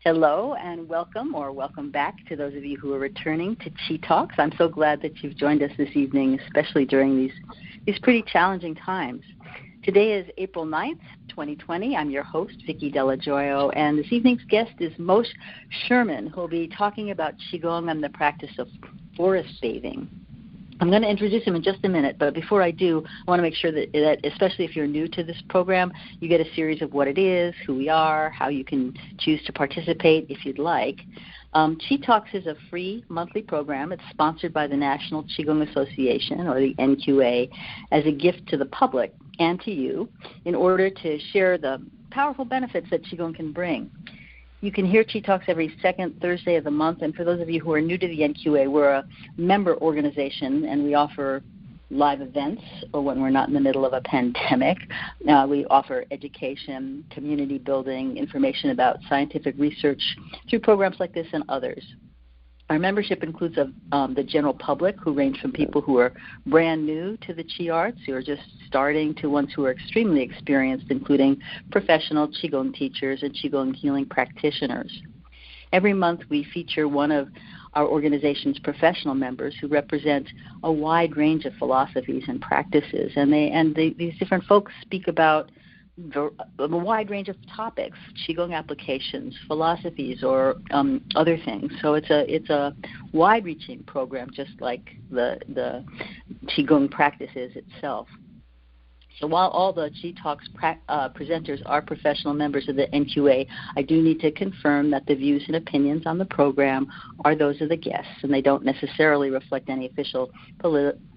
Hello and welcome, or welcome back to those of you who are returning to Chi Talks. I'm so glad that you've joined us this evening, especially during these pretty challenging times. Today is April 9th, 2020. I'm your host, Vicki Delajoyo, and this evening's guest is Moshe Sherman, who will be talking about QiGong and the practice of forest bathing. I'm going to introduce him in just a minute, but before I do, I want to make sure that especially if you're new to this program, you get a series of what it is, who we are, how you can choose to participate if you'd like. Chi Talks is a free monthly program. It's sponsored by the National QiGong Association, or the NQA, as a gift to the public and to you in order to share the powerful benefits that QiGong can bring. You can hear Chi Talks every second Thursday of the month, and for those of you who are new to the NQA, we're a member organization, and we offer live events, or when we're not in the middle of a pandemic. We offer education, community building, information about scientific research through programs like this and others. Our membership includes the general public, who range from people who are brand new to the Qi arts, who are just starting, to ones who are extremely experienced, including professional Qigong teachers and Qigong healing practitioners. Every month we feature one of our organization's professional members who represent a wide range of philosophies and practices, and these different folks speak about a wide range of topics, Qigong applications, philosophies, or other things. So it's a wide-reaching program, just like the Qigong practices itself. So while all the Chi Talks presenters are professional members of the NQA, I do need to confirm that the views and opinions on the program are those of the guests, and they don't necessarily reflect any official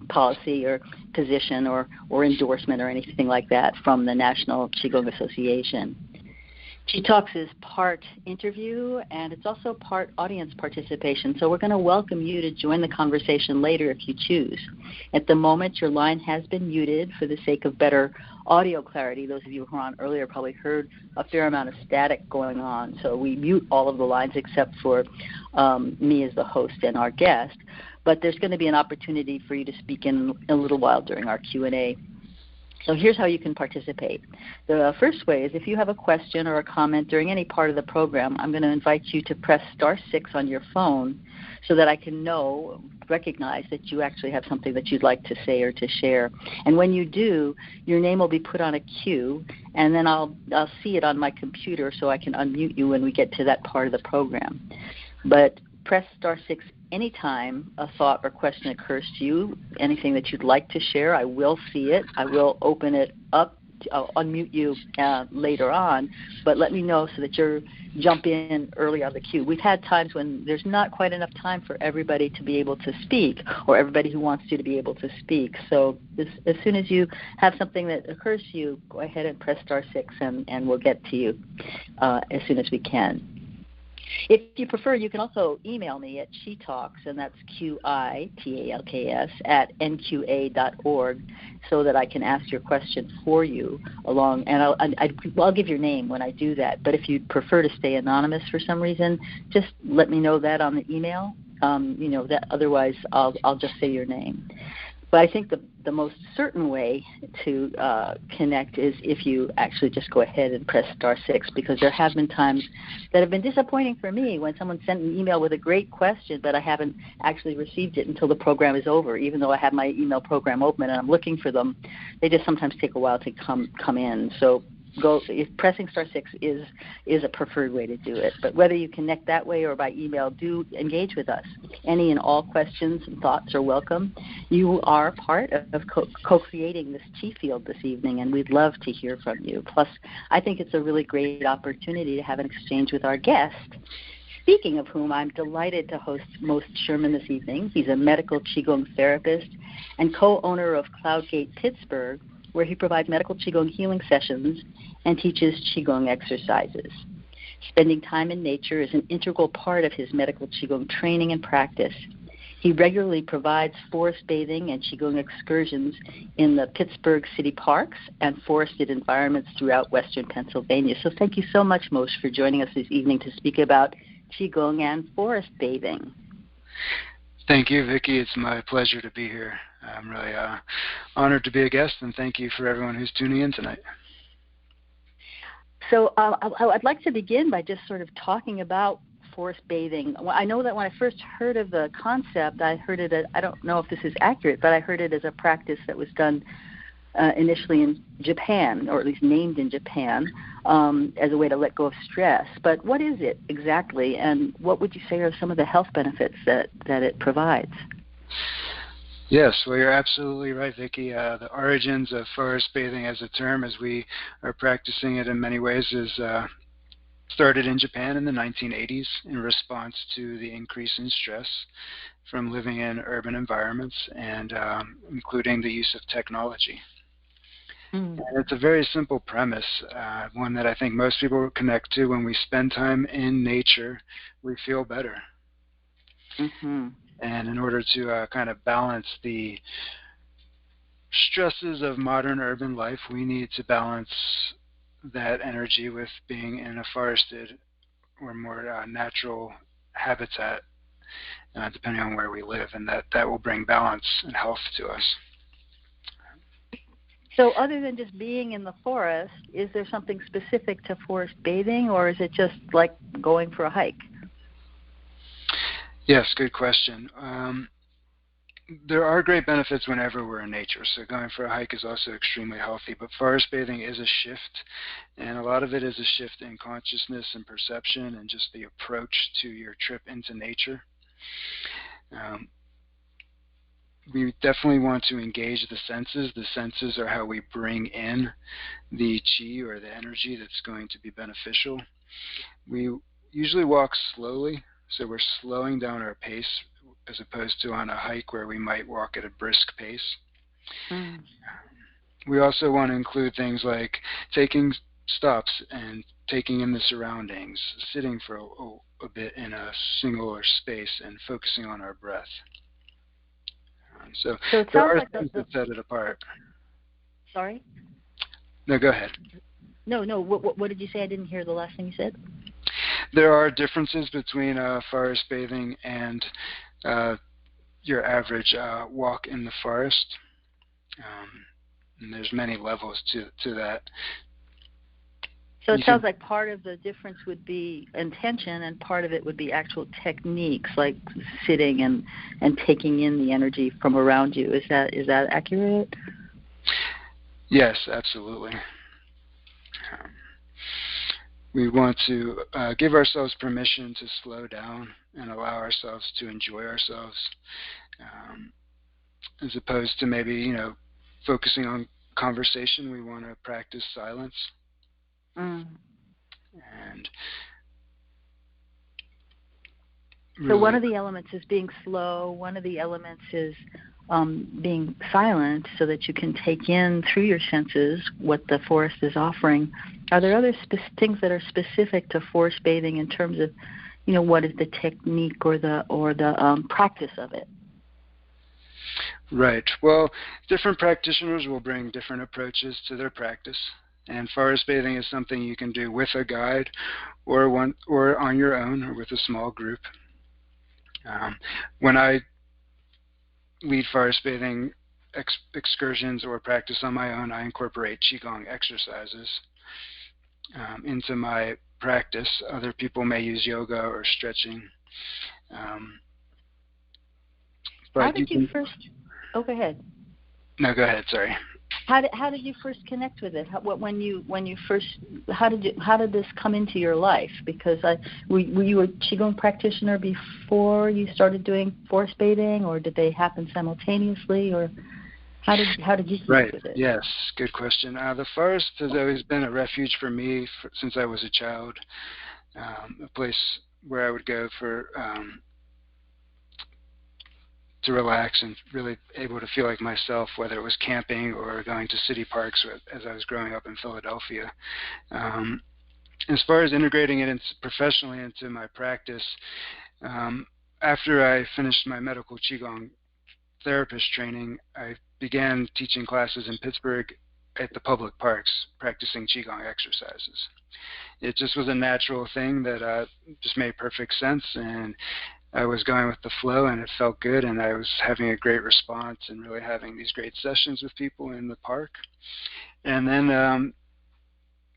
policy or position or endorsement or anything like that from the National QiGong Association. Chi Talks is part interview, and it's also part audience participation, so we're going to welcome you to join the conversation later if you choose. At the moment, your line has been muted for the sake of better audio clarity. Those of you who were on earlier probably heard a fair amount of static going on, so we mute all of the lines except for me as the host and our guest. But there's going to be an opportunity for you to speak in a little while during our Q&A. So here's how you can participate. The first way is if you have a question or a comment during any part of the program, I'm going to invite you to press *6 on your phone so that I can recognize that you actually have something that you'd like to say or to share. And when you do, your name will be put on a queue, and then I'll see it on my computer so I can unmute you when we get to that part of the program. But press *6 anytime a thought or question occurs to you, anything that you'd like to share. I will see it. I will open it up. I'll unmute you later on, but let me know so that you jump in early on the queue. We've had times when there's not quite enough time for everybody to be able to speak, or everybody who wants to be able to speak. So as soon as you have something that occurs to you, go ahead and press *6 and we'll get to you as soon as we can. If you prefer, you can also email me at QiTalks, and that's QiTalks @nqa.org, so that I can ask your question for you along. And I'll give your name when I do that. But if you'd prefer to stay anonymous for some reason, just let me know that on the email. That otherwise I'll just say your name. But I think the most certain way to connect is if you actually just go ahead and press *6, because there have been times that have been disappointing for me when someone sent an email with a great question, but I haven't actually received it until the program is over. Even though I have my email program open and I'm looking for them, they just sometimes take a while to come in. So pressing *6 is a preferred way to do it. But whether you connect that way or by email, do engage with us. Any and all questions and thoughts are welcome. You are part of co-creating this Qi field this evening, and we'd love to hear from you. Plus, I think it's a really great opportunity to have an exchange with our guest. Speaking of whom, I'm delighted to host Moshe Sherman this evening. He's a medical Qigong therapist and co-owner of Cloudgate Pittsburgh, where he provides medical Qigong healing sessions and teaches Qigong exercises. Spending time in nature is an integral part of his medical Qigong training and practice. He regularly provides forest bathing and Qigong excursions in the Pittsburgh city parks and forested environments throughout western Pennsylvania. So thank you so much, Moshe, for joining us this evening to speak about Qigong and forest bathing. Thank you, Vicki. It's my pleasure to be here. I'm really honored to be a guest, and thank you for everyone who's tuning in tonight. So I'd like to begin by just sort of talking about forest bathing. Well, I know that when I first heard of the concept, I heard it, I don't know if this is accurate, but I heard it as a practice that was done initially in Japan, or at least named in Japan, as a way to let go of stress. But what is it exactly, and what would you say are some of the health benefits that it provides? Yes, well, you're absolutely right, Vicki. The origins of forest bathing as a term, as we are practicing it in many ways, is started in Japan in the 1980s in response to the increase in stress from living in urban environments and including the use of technology. And it's a very simple premise, one that I think most people connect to. When we spend time in nature, we feel better. Mm-hmm. And in order to kind of balance the stresses of modern urban life, we need to balance that energy with being in a forested or more natural habitat, depending on where we live, and that will bring balance and health to us. So other than just being in the forest, is there something specific to forest bathing, or is it just like going for a hike? Yes, good question. There are great benefits whenever we're in nature, so going for a hike is also extremely healthy, but forest bathing is a shift, and a lot of it is a shift in consciousness and perception and just the approach to your trip into nature. We definitely want to engage the senses. The senses are how we bring in the chi, or the energy that's going to be beneficial. We usually walk slowly, so we're slowing down our pace as opposed to on a hike where we might walk at a brisk pace. We also want to include things like taking stops and taking in the surroundings, sitting for a bit in a singular space and focusing on our breath. So it there sounds are like things that set it apart. Sorry? No, go ahead. No. What did you say? I didn't hear the last thing you said. There are differences between forest bathing and your average walk in the forest, and there's many levels to that. So it sounds like part of the difference would be intention, and part of it would be actual techniques, like sitting and taking in the energy from around you. Is that accurate? Yes, absolutely. We want to give ourselves permission to slow down and allow ourselves to enjoy ourselves, as opposed to maybe, focusing on conversation. We want to practice silence. And really, so one of the elements is being slow. One of the elements is being silent, so that you can take in through your senses what the forest is offering. Are there other things that are specific to forest bathing in terms of, what is the technique or the practice of it? Right. Well, different practitioners will bring different approaches to their practice. And forest bathing is something you can do with a guide, or on your own, or with a small group. When I lead forest bathing excursions or practice on my own, I incorporate QiGong exercises into my practice. Other people may use yoga or stretching. How did you first? Oh, go ahead. No, go ahead. Sorry. How did you first connect with it? How did this come into your life? Because were you a Qigong practitioner before you started doing forest bathing, or did they happen simultaneously, or how did you connect with it? Yes, good question. The forest has always been a refuge for me since I was a child, a place where I would go to relax and really able to feel like myself, whether it was camping or going to city parks as I was growing up in Philadelphia. As far as integrating it professionally into my practice, after I finished my medical Qigong therapist training, I began teaching classes in Pittsburgh at the public parks, practicing Qigong exercises. It just was a natural thing that just made perfect sense, and I was going with the flow, and it felt good, and I was having a great response and really having these great sessions with people in the park. And then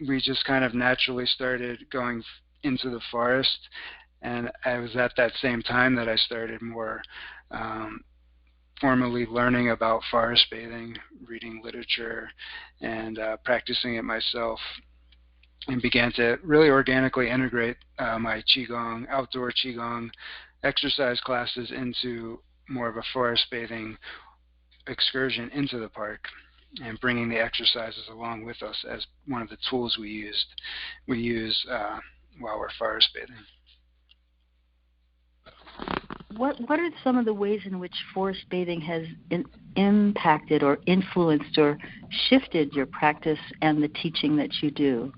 we just kind of naturally started going into the forest, and I was at that same time that I started more formally learning about forest bathing, reading literature, and practicing it myself, and began to really organically integrate my QiGong, outdoor QiGong exercise classes into more of a forest bathing excursion into the park, and bringing the exercises along with us as one of the tools we use while we're forest bathing. What are some of the ways in which forest bathing has impacted or influenced or shifted your practice and the teaching that you do?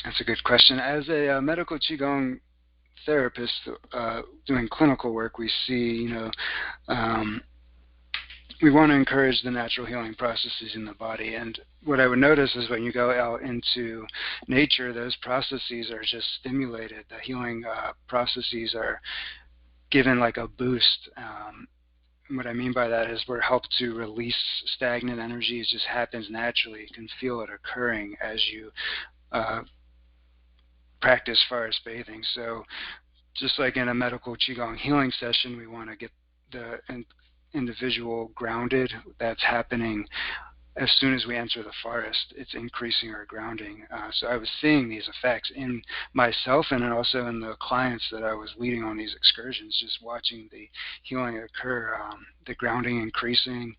That's a good question. As a medical Qigong therapist doing clinical work, we see, we want to encourage the natural healing processes in the body. And what I would notice is when you go out into nature, those processes are just stimulated. The healing processes are given like a boost. What I mean by that is we're helped to release stagnant energy. It just happens naturally. You can feel it occurring as you practice forest bathing. So just like in a medical Qigong healing session, we want to get the individual grounded. That's happening as soon as we enter the forest. It's increasing our grounding. So I was seeing these effects in myself and also in the clients that I was leading on these excursions, just watching the healing occur, the grounding increasing,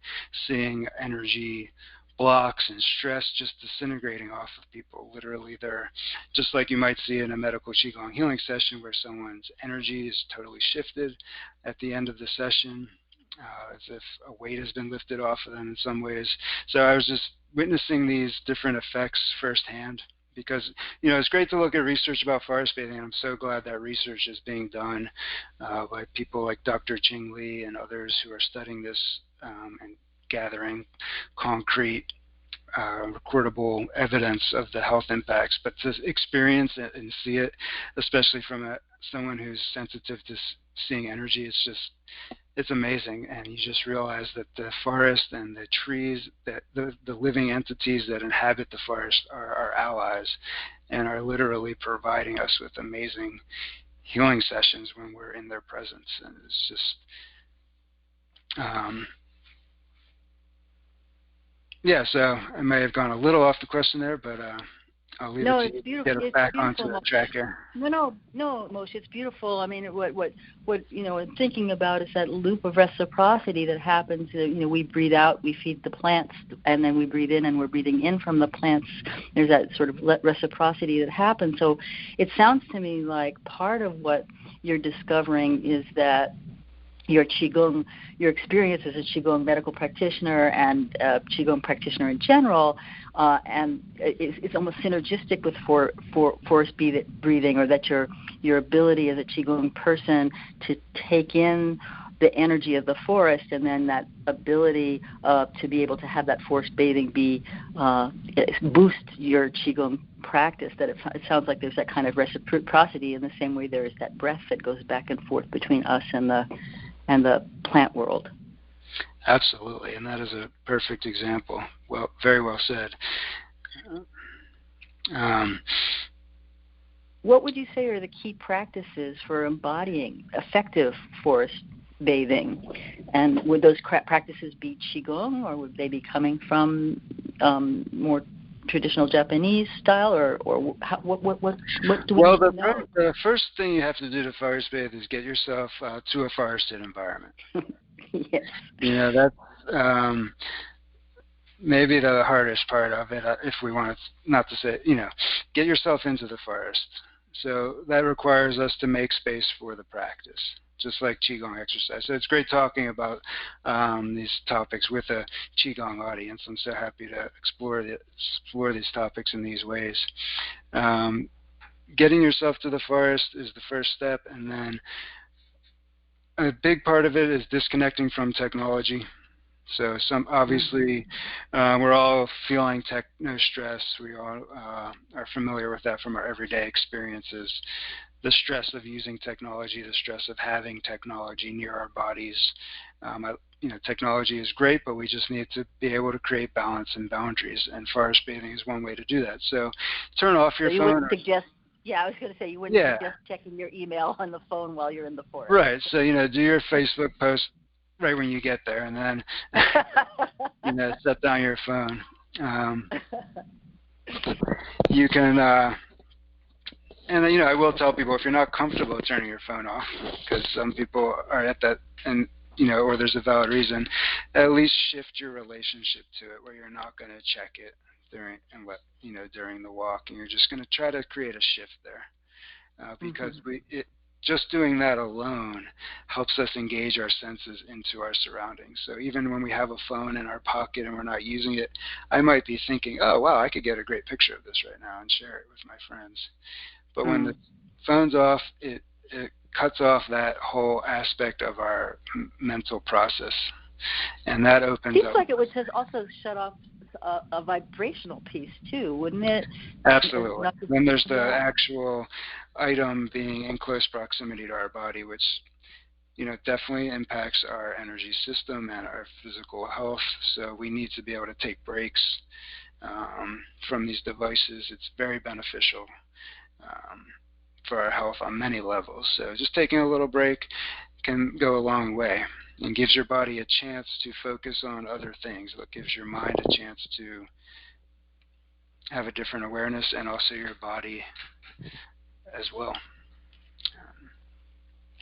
seeing energy blocks and stress just disintegrating off of people. Literally, they're just like you might see in a medical Qigong healing session where someone's energy is totally shifted at the end of the session, as if a weight has been lifted off of them in some ways. So I was just witnessing these different effects firsthand, because it's great to look at research about forest bathing, and I'm so glad that research is being done by people like Dr. Ching Li and others who are studying this and gathering concrete recordable evidence of the health impacts. But to experience it and see it, especially from someone who's sensitive to seeing energy, it's amazing. And you just realize that the forest and the trees, that the living entities that inhabit the forest are our allies and are literally providing us with amazing healing sessions when we're in their presence. And it's just so I may have gone a little off the question there, but I'll leave it to you to get it back onto the track here. No, Moshe, it's beautiful. I mean, what I'm thinking about is that loop of reciprocity that happens. We breathe out, we feed the plants, and then we breathe in, and we're breathing in from the plants. There's that sort of reciprocity that happens. So it sounds to me like part of what you're discovering is that your Qigong, your experience as a Qigong medical practitioner and Qigong practitioner in general, and it's almost synergistic with forest breathing, or that your ability as a Qigong person to take in the energy of the forest, and then that ability to be able to have that forest bathing boost your Qigong practice. That it sounds like there's that kind of reciprocity in the same way there is that breath that goes back and forth between us and the plant world. Absolutely, and that is a perfect example. Well, very well said. What would you say are the key practices for embodying effective forest bathing? And would those practices be Qigong, or would they be coming from more traditional Japanese style, or what do we need to know? The first thing you have to do to forest bathe is get yourself to a forested environment. Yes. That's maybe the hardest part of it, if we want to, not to say, get yourself into the forest. So that requires us to make space for the practice, just like Qigong exercise. So it's great talking about these topics with a Qigong audience. I'm so happy to explore these topics in these ways. Getting yourself to the forest is the first step, and then a big part of it is disconnecting from technology. So obviously we're all feeling techno stress. We all are familiar with that from our everyday experiences. The stress of using technology, the stress of having technology near our bodies. technology is great, but we just need to be able to create balance and boundaries, and forest bathing is one way to do that. So turn off your So you phone. wouldn't suggest, yeah, I was going to say you wouldn't Yeah, suggest checking your email on the phone while you're in the forest. right. So, do your Facebook post right when you get there, and then, set down your phone. You can, and I will tell people, if you're not comfortable turning your phone off, because some people are at that, and or there's a valid reason, at least shift your relationship to it, where you're not going to check it during the walk, and you're just going to try to create a shift there, because just doing that alone helps us engage our senses into our surroundings. So even when we have a phone in our pocket and we're not using it, I might be thinking, oh wow, I could get a great picture of this right now and share it with my friends. But when the phone's off, it cuts off that whole aspect of our mental process, and that opens Seems up. like it would also shut off a vibrational piece too, wouldn't it? Absolutely. Then there's the actual item being in close proximity to our body, which definitely impacts our energy system and our physical health. So we need to be able to take breaks from these devices. It's very beneficial for our health on many levels. So just taking a little break can go a long way, and gives your body a chance to focus on other things. It gives your mind a chance to have a different awareness, and also your body as well.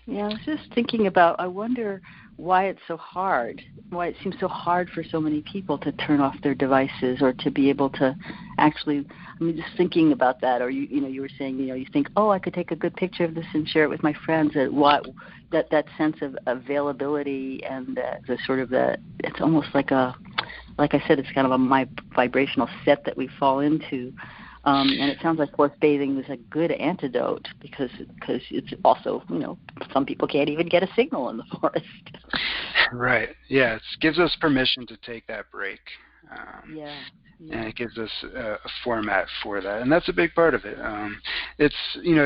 Yeah, I was just thinking about, I wonder why it's so hard, why it seems so hard for so many people to turn off their devices, or to be able to actually, just thinking about that, or you were saying, you think, oh, I could take a good picture of this and share it with my friends, that sense of availability, and the sort of it's almost like I said, it's kind of a vibrational set that we fall into. And it sounds like forest bathing is a good antidote, because it's also, some people can't even get a signal in the forest. Right. Yeah, it gives us permission to take that break. Yeah. And it gives us a format for that, and that's a big part of it. It's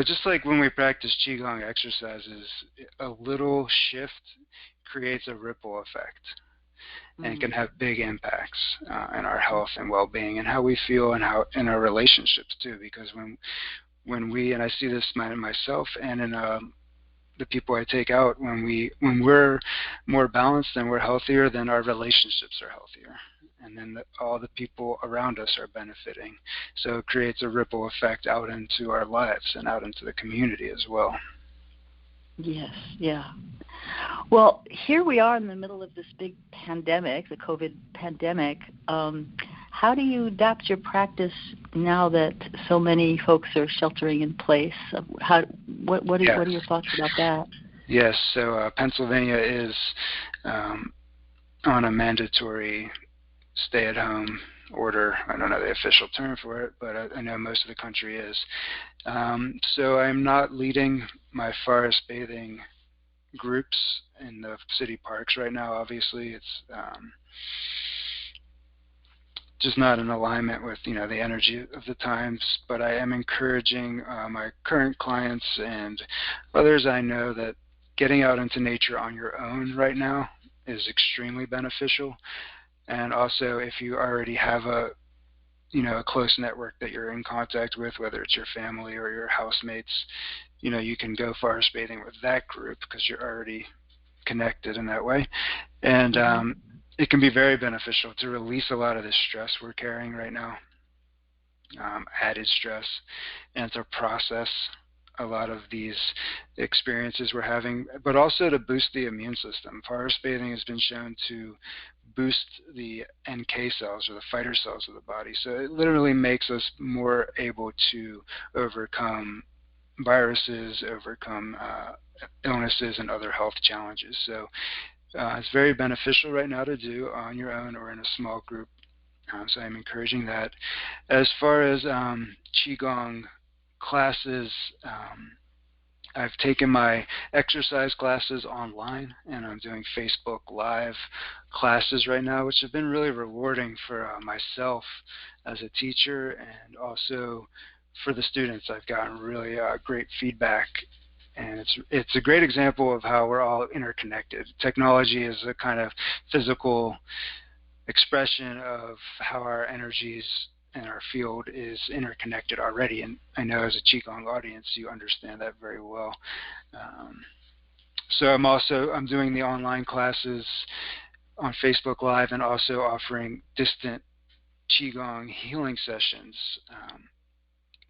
just like when we practice QiGong exercises, a little shift creates a ripple effect, and can have big impacts in our health and well-being, and how we feel, and how in our relationships too. Because when we, and I see this in myself and in the people I take out, when we're more balanced and we're healthier, then our relationships are healthier, and then all the people around us are benefiting. So it creates a ripple effect out into our lives and out into the community as well. Yes, yeah. Well, here we are in the middle of this big pandemic, the COVID pandemic. How do you adapt your practice now that so many folks are sheltering in place? What are your thoughts about that? Yes, so Pennsylvania is on a mandatory stay-at-home order. I don't know the official term for it, but I know most of the country is. So I'm not leading my forest bathing groups in the city parks right now. Obviously, it's just not in alignment with the energy of the times. But I am encouraging my current clients and others I know that getting out into nature on your own right now is extremely beneficial. And also, if you already have a close network that you're in contact with, whether it's your family or your housemates, you can go forest bathing with that group because you're already connected in that way. And it can be very beneficial to release a lot of the stress we're carrying right now, added stress, and to process a lot of these experiences we're having, but also to boost the immune system. Forest bathing has been shown to boost the NK cells, or the fighter cells of the body. So it literally makes us more able to overcome viruses, overcome illnesses and other health challenges. So it's very beneficial right now to do on your own or in a small group. So I'm encouraging that. As far as QiGong classes, I've taken my exercise classes online, and I'm doing Facebook Live classes right now, which have been really rewarding for myself as a teacher, and also for the students. I've gotten really great feedback And it's a great example of how we're all interconnected. Technology is a kind of physical expression of how our energies and our field is interconnected already. And I know as a QiGong audience, you understand that very well. So I'm doing the online classes on Facebook Live and also offering distant QiGong healing sessions.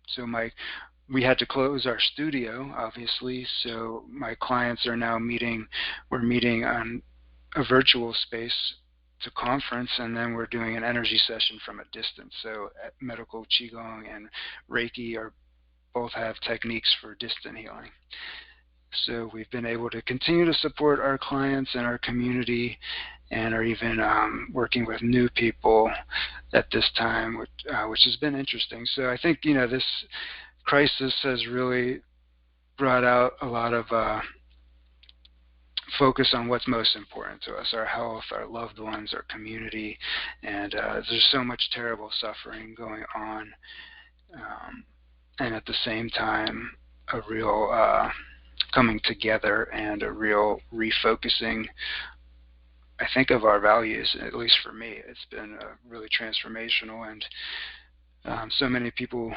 So we had to close our studio, obviously, so my clients are now we're meeting on a virtual space to conference, and then we're doing an energy session from a distance. So medical QiGong and Reiki both have techniques for distant healing. So we've been able to continue to support our clients and our community, and are even working with new people at this time, which has been interesting. So I think, this crisis has really brought out a lot of focus on what's most important to us: our health, our loved ones, our community, and there's so much terrible suffering going on, and at the same time a real coming together and a real refocusing, I think, of our values. At least for me, it's been really transformational, and so many people,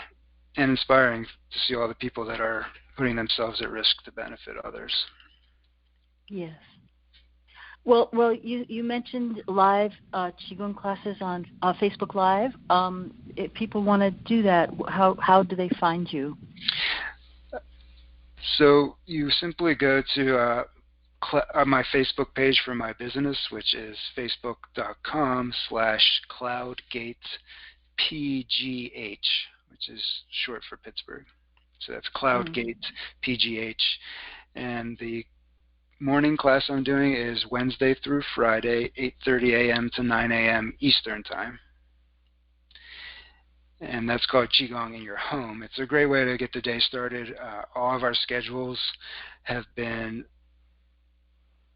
and inspiring to see all the people that are putting themselves at risk to benefit others. Yes. Well, you mentioned live Qigong classes on Facebook Live. If people want to do that, how do they find you? So you simply go to my Facebook page for my business, which is facebook.com/CloudgatePGH, which is short for Pittsburgh. So that's CloudgatePGH. And the morning class I'm doing is Wednesday through Friday, 8:30 a.m. to 9 a.m. Eastern Time. And that's called QiGong in your home. It's a great way to get the day started. All of our schedules have been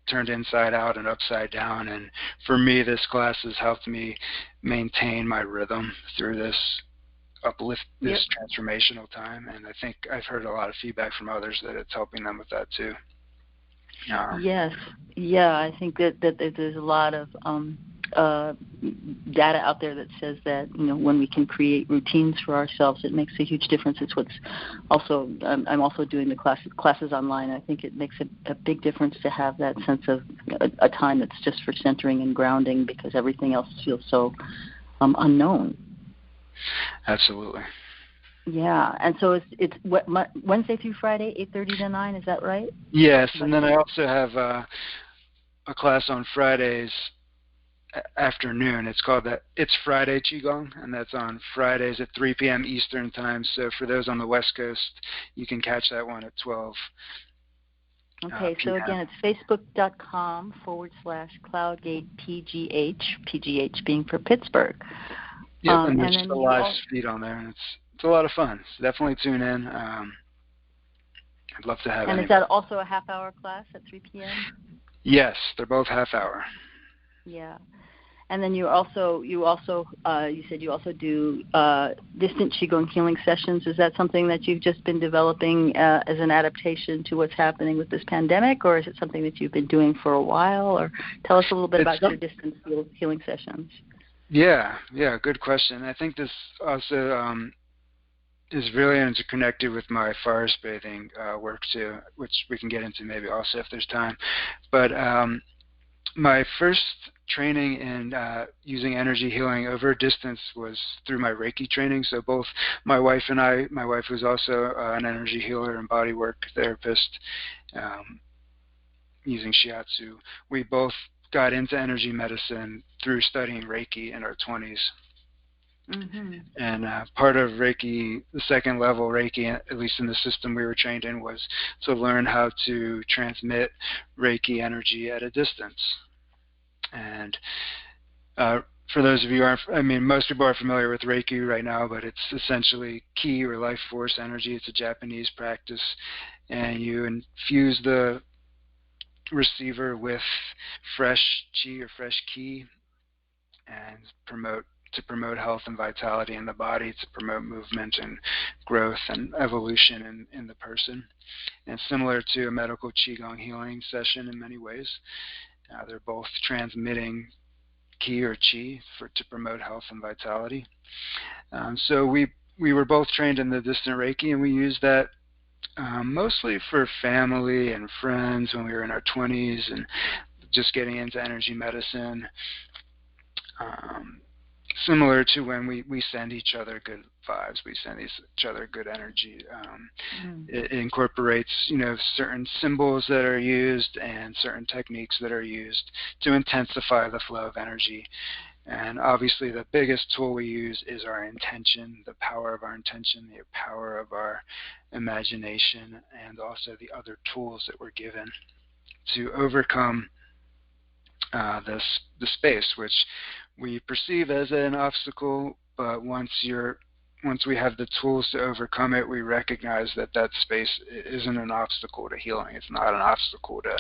turned inside out and upside down, and for me, this class has helped me maintain my rhythm through this transformational time, and I think I've heard a lot of feedback from others that it's helping them with that too. Yes, yeah, I think that there's a lot of data out there that says that when we can create routines for ourselves, it makes a huge difference. It's what's also I'm also doing the classes online. I think it makes a big difference to have that sense of a time that's just for centering and grounding, because everything else feels so unknown. Absolutely. Yeah, and so it's Wednesday through Friday, 8:30 to 9. Is that right? Yes, and then I also have a class on Fridays afternoon. It's called It's Friday QiGong, and that's on Fridays at 3 p.m. Eastern Time. So for those on the West Coast, you can catch that one at 12. Okay, so again, it's facebook.com/CloudgatePGH, PGH being for Pittsburgh. Yeah, and there's just a live feed on there, and it's a lot of fun. So definitely tune in. I'd love to have it. And is that also a half-hour class at 3 p.m.? Yes, they're both half-hour. Yeah. And then you said you also do distant QiGong healing sessions. Is that something that you've just been developing as an adaptation to what's happening with this pandemic, or is it something that you've been doing for a while? Or tell us a little bit about your distant healing sessions. Yeah, good question. I think this also is really interconnected with my forest bathing work too, which we can get into maybe also if there's time. But my first training in using energy healing over distance was through my Reiki training. So both my wife and I, my wife was also an energy healer and bodywork therapist using shiatsu. We both got into energy medicine through studying Reiki in our 20s. Mm-hmm. And part of Reiki, the second level Reiki, at least in the system we were trained in, was to learn how to transmit Reiki energy at a distance. And for those of you who aren't, most people are familiar with Reiki right now, but it's essentially ki or life force energy. It's a Japanese practice, and you infuse the receiver with fresh chi or fresh ki and promote to promote health and vitality in the body, to promote movement and growth and evolution in the person. And similar to a medical Qigong healing session in many ways, they're both transmitting Qi or Qi to promote health and vitality. So we were both trained in the distant Reiki, and we used that mostly for family and friends when we were in our 20s and just getting into energy medicine. Similar to when we send each other good vibes, we send each other good energy. It incorporates, certain symbols that are used and certain techniques that are used to intensify the flow of energy. And obviously the biggest tool we use is our intention, the power of our intention, the power of our imagination, and also the other tools that we're given to overcome the space, which we perceive as an obstacle, but once we have the tools to overcome it, we recognize that space isn't an obstacle to healing. It's not an obstacle to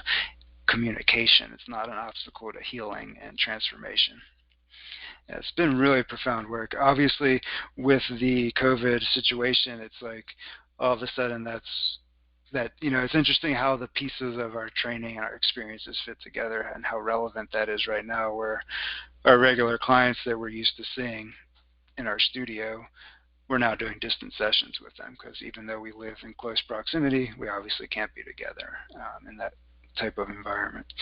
communication. It's not an obstacle to healing and transformation. It's been really profound work. Obviously, with the COVID situation, it's like all of a sudden it's interesting how the pieces of our training and our experiences fit together and how relevant that is right now, where our regular clients that we're used to seeing in our studio, we're now doing distant sessions with them, because even though we live in close proximity, we obviously can't be together in that type of environment.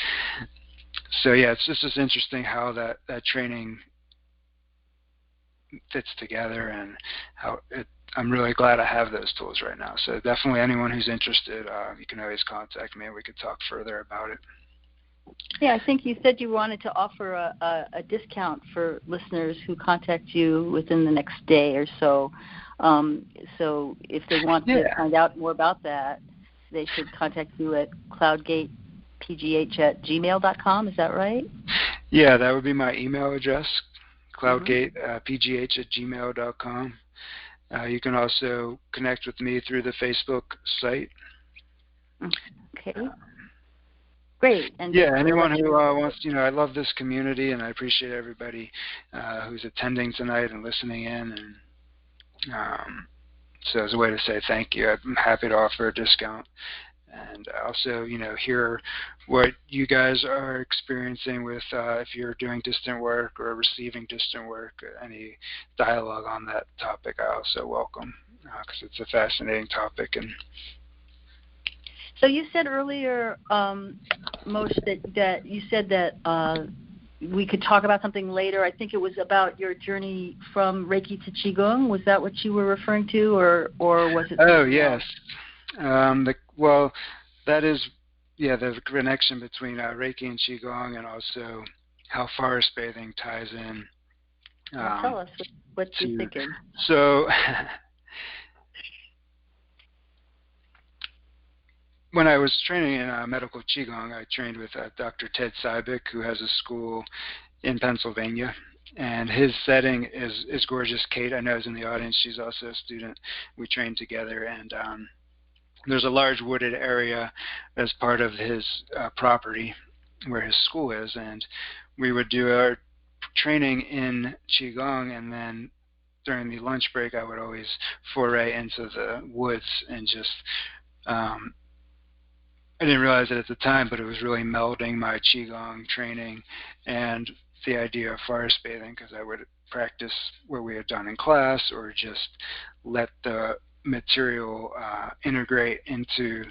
So yeah, it's just interesting how that training fits together, and I'm really glad I have those tools right now. So definitely anyone who's interested, you can always contact me and we could talk further about it. Yeah, I think you said you wanted to offer a discount for listeners who contact you within the next day or so. So if they want to find out more about that, they should contact you at cloudgatepgh@gmail.com. Is that right? Yeah, that would be my email address, cloudgatepgh@gmail.com. You can also connect with me through the Facebook site. Okay. Great. And yeah, anyone who wants, I love this community, and I appreciate everybody who's attending tonight and listening in. And so as a way to say thank you, I'm happy to offer a discount. And also, hear what you guys are experiencing with if you're doing distant work or receiving distant work, any dialogue on that topic I also welcome, because it's a fascinating topic. And so you said earlier, Moshe, that you said that we could talk about something later. I think it was about your journey from Reiki to QiGong. Was that what you were referring to, or was it? Oh, yes. Well, that is, the connection between Reiki and QiGong, and also how forest bathing ties in. Tell us what you're thinking. So, when I was training in medical QiGong, I trained with Dr. Ted Sybek, who has a school in Pennsylvania. And his setting is gorgeous. Kate, I know, is in the audience. She's also a student. We trained together, and there's a large wooded area as part of his property where his school is, and we would do our training in QiGong, and then during the lunch break I would always foray into the woods and just I didn't realize it at the time, but it was really melding my QiGong training and the idea of forest bathing, because I would practice what we had done in class or just let the material integrate into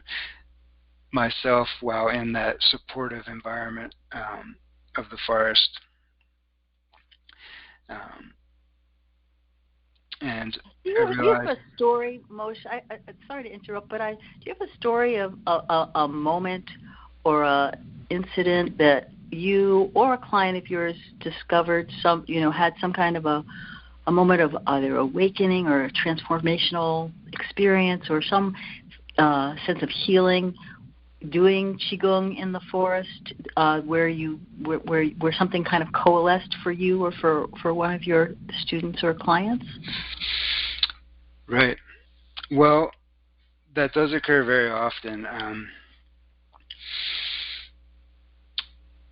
myself while in that supportive environment of the forest. And do you have a story, Moshe? I'm sorry to interrupt, but do you have a story of a moment or a incident that you or a client of yours discovered had some kind of a moment of either awakening or a transformational experience or some sense of healing doing QiGong in the forest, where something kind of coalesced for you or for one of your students or clients? Right. Well, that does occur very often.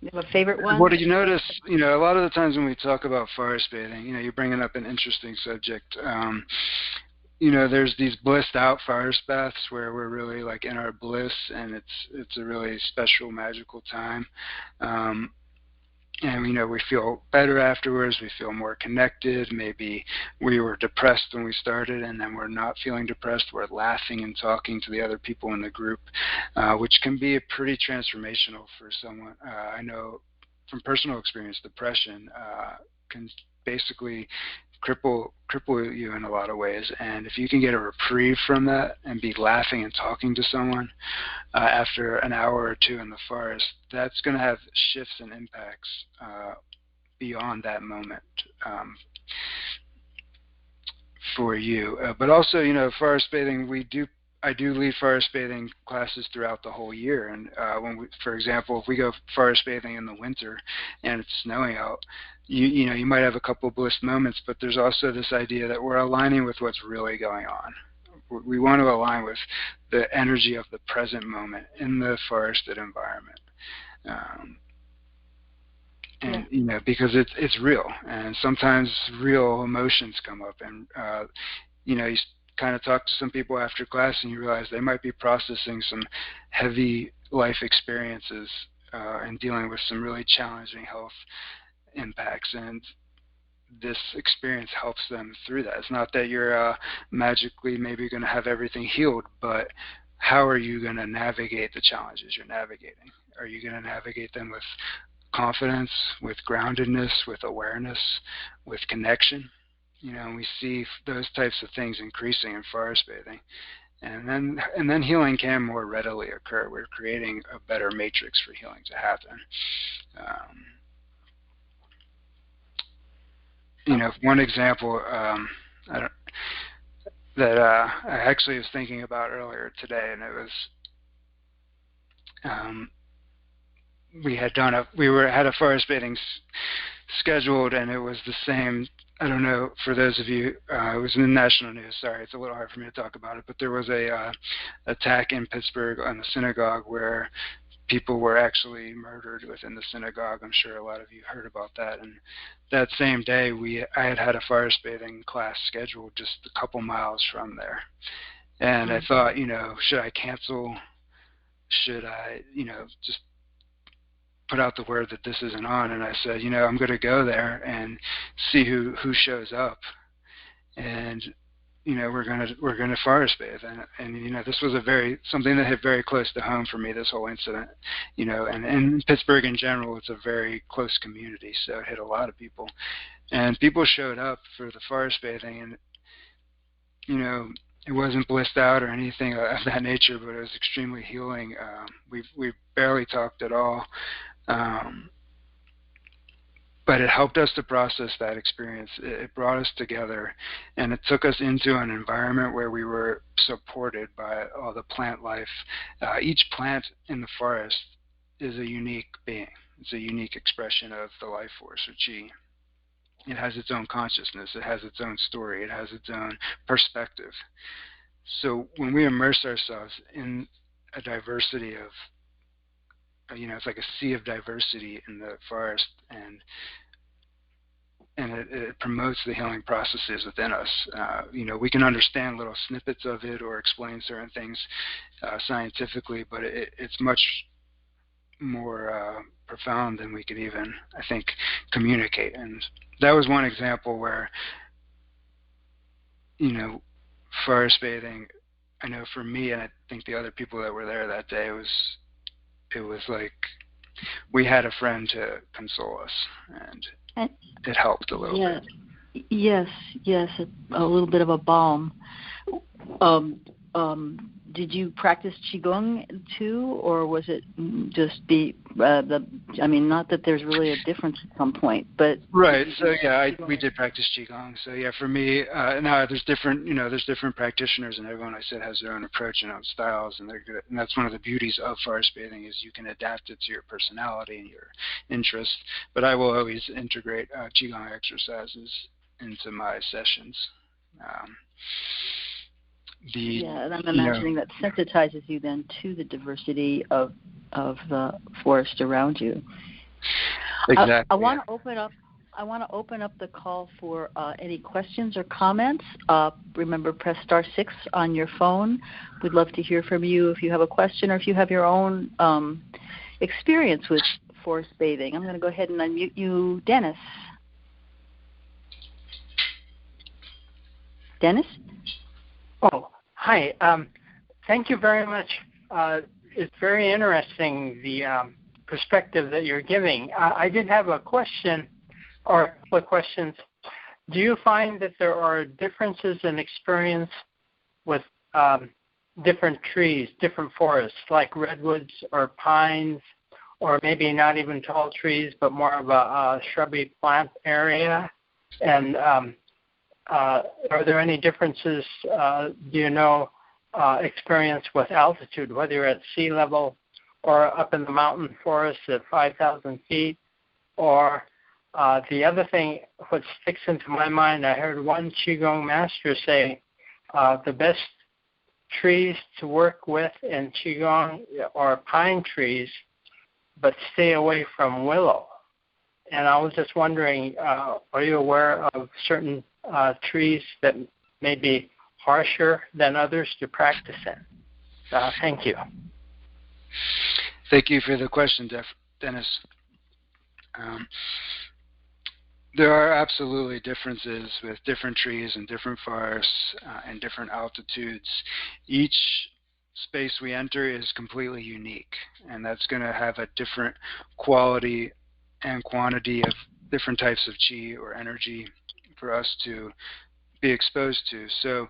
You have a favorite one? What did you notice? A lot of the times when we talk about forest bathing, you're bringing up an interesting subject. There's these blissed out forest baths where we're really like in our bliss, and it's a really special, magical time. And we feel better afterwards. We feel more connected. Maybe we were depressed when we started, and then we're not feeling depressed. We're laughing and talking to the other people in the group, which can be pretty transformational for someone. I know from personal experience, depression can basically cripple you in a lot of ways. And if you can get a reprieve from that and be laughing and talking to someone after an hour or two in the forest, that's going to have shifts and impacts beyond that moment for you. But also, forest bathing, I do lead forest bathing classes throughout the whole year. And for example, if we go forest bathing in the winter and it's snowing out, you might have a couple of bliss moments, but there's also this idea that we're aligning with what's really going on. We want to align with the energy of the present moment in the forested environment. And because it's real, and sometimes real emotions come up, and you kind of talk to some people after class and you realize they might be processing some heavy life experiences and dealing with some really challenging health impacts, and this experience helps them through that. It's not that you're magically maybe going to have everything healed, but how are you going to navigate the challenges you're navigating? Are you going to navigate them with confidence, with groundedness, with awareness, with connection? We see those types of things increasing in forest bathing. And then healing can more readily occur. We're creating a better matrix for healing to happen. One example that I actually was thinking about earlier today, and it was we had a forest bathing scheduled, and it was the same. I don't know, for those of you, it was in the national news. Sorry, it's a little hard for me to talk about it, but there was a attack in Pittsburgh on a synagogue where people were actually murdered within the synagogue. I'm sure a lot of you heard about that. And that same day, I had a forest bathing class scheduled just a couple miles from there. And I thought, should I cancel? Should I, just put out the word that this isn't on? And I said, I'm going to go there and see who shows up. And we're going to forest bathe, and this was something that hit very close to home for me, this whole incident, and in Pittsburgh in general, it's a very close community, so it hit a lot of people, and people showed up for the forest bathing, and it wasn't blissed out or anything of that nature, but it was extremely healing. We barely talked at all. But it helped us to process that experience. It brought us together, and it took us into an environment where we were supported by all the plant life. Each plant in the forest is a unique being. It's a unique expression of the life force, or Qi. It has its own consciousness. It has its own story. It has its own perspective. So when we immerse ourselves in a diversity of, it's like a sea of diversity in the forest, and it promotes the healing processes within us. We can understand little snippets of it or explain certain things scientifically, but it's much more profound than we could even, I think, communicate. And that was one example where, forest bathing, I know for me, and I think the other people that were there that day, it was like we had a friend to console us, and it helped a little bit. Yes, a little bit of a balm. Did you practice QiGong too, or was it just not that there's really a difference at some point, but right. So we did practice QiGong. So for me, now there's different practitioners, and everyone, I said, has their own approach and own styles, and they're good. And that's one of the beauties of forest bathing, is you can adapt it to your personality and your interests. But I will always integrate QiGong exercises into my sessions. And I'm imagining that sensitizes you then to the diversity of the forest around you. Exactly. I want to open up. I want to open up the call for any questions or comments. Remember, press *6 on your phone. We'd love to hear from you if you have a question or if you have your own experience with forest bathing. I'm going to go ahead and unmute you, Dennis. Dennis? Oh, hi. Thank you very much. It's very interesting, the perspective that you're giving. I did have a question, or a couple of questions. Do you find that there are differences in experience with different trees, different forests, like redwoods or pines, or maybe not even tall trees, but more of a shrubby plant area? And are there any differences, do you know, experience with altitude, whether you're at sea level or up in the mountain forest at 5,000 feet? Or the other thing, what sticks into my mind, I heard one QiGong master say the best trees to work with in QiGong are pine trees, but stay away from willow. And I was just wondering, are you aware of certain trees that may be harsher than others to practice in? Thank you. Thank you for the question, Dennis. There are absolutely differences with different trees and different forests and different altitudes. Each space we enter is completely unique, and that's going to have a different quality and quantity of different types of chi or energy for us to be exposed to. So,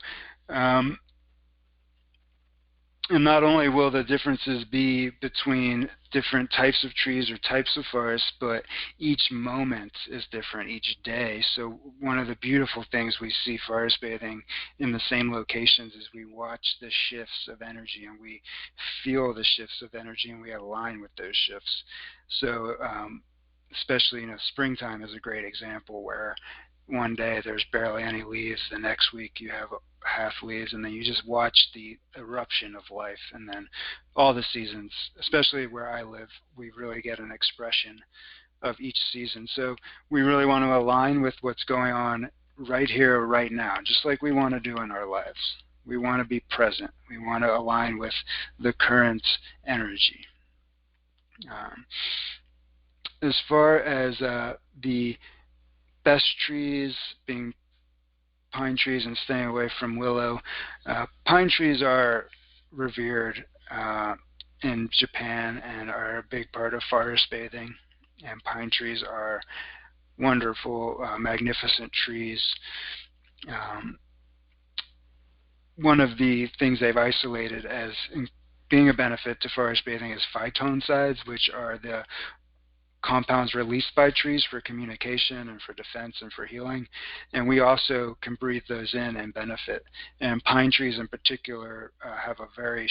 and not only will the differences be between different types of trees or types of forests, but each moment is different each day. So one of the beautiful things we see forest bathing in the same locations is we watch the shifts of energy and we feel the shifts of energy and we align with those shifts. So especially, springtime is a great example where one day there's barely any leaves, the next week you have half leaves, and then you just watch the eruption of life. And then all the seasons, especially where I live, we really get an expression of each season. So we really want to align with what's going on right here, right now, just like we want to do in our lives. We want to be present. We want to align with the current energy. As far as the best trees being pine trees and staying away from willow, pine trees are revered in Japan and are a big part of forest bathing. And pine trees are wonderful, magnificent trees. One of the things they've isolated as being a benefit to forest bathing is phytoncides, which are the compounds released by trees for communication and for defense and for healing, and we also can breathe those in and benefit. And pine trees in particular have a very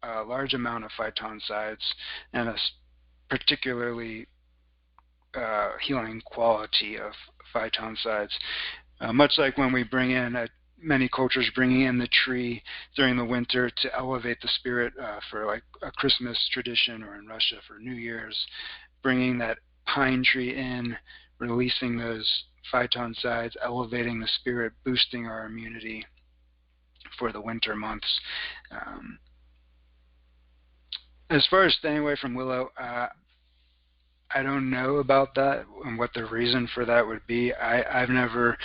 large amount of phytoncides and a particularly healing quality of phytoncides. Much like when we bring in many cultures bringing in the tree during the winter to elevate the spirit for like a Christmas tradition, or in Russia for New Year's, bringing that pine tree in, releasing those phytoncides, elevating the spirit, boosting our immunity for the winter months. As far as staying away from willow, I don't know about that and what the reason for that would be. I've never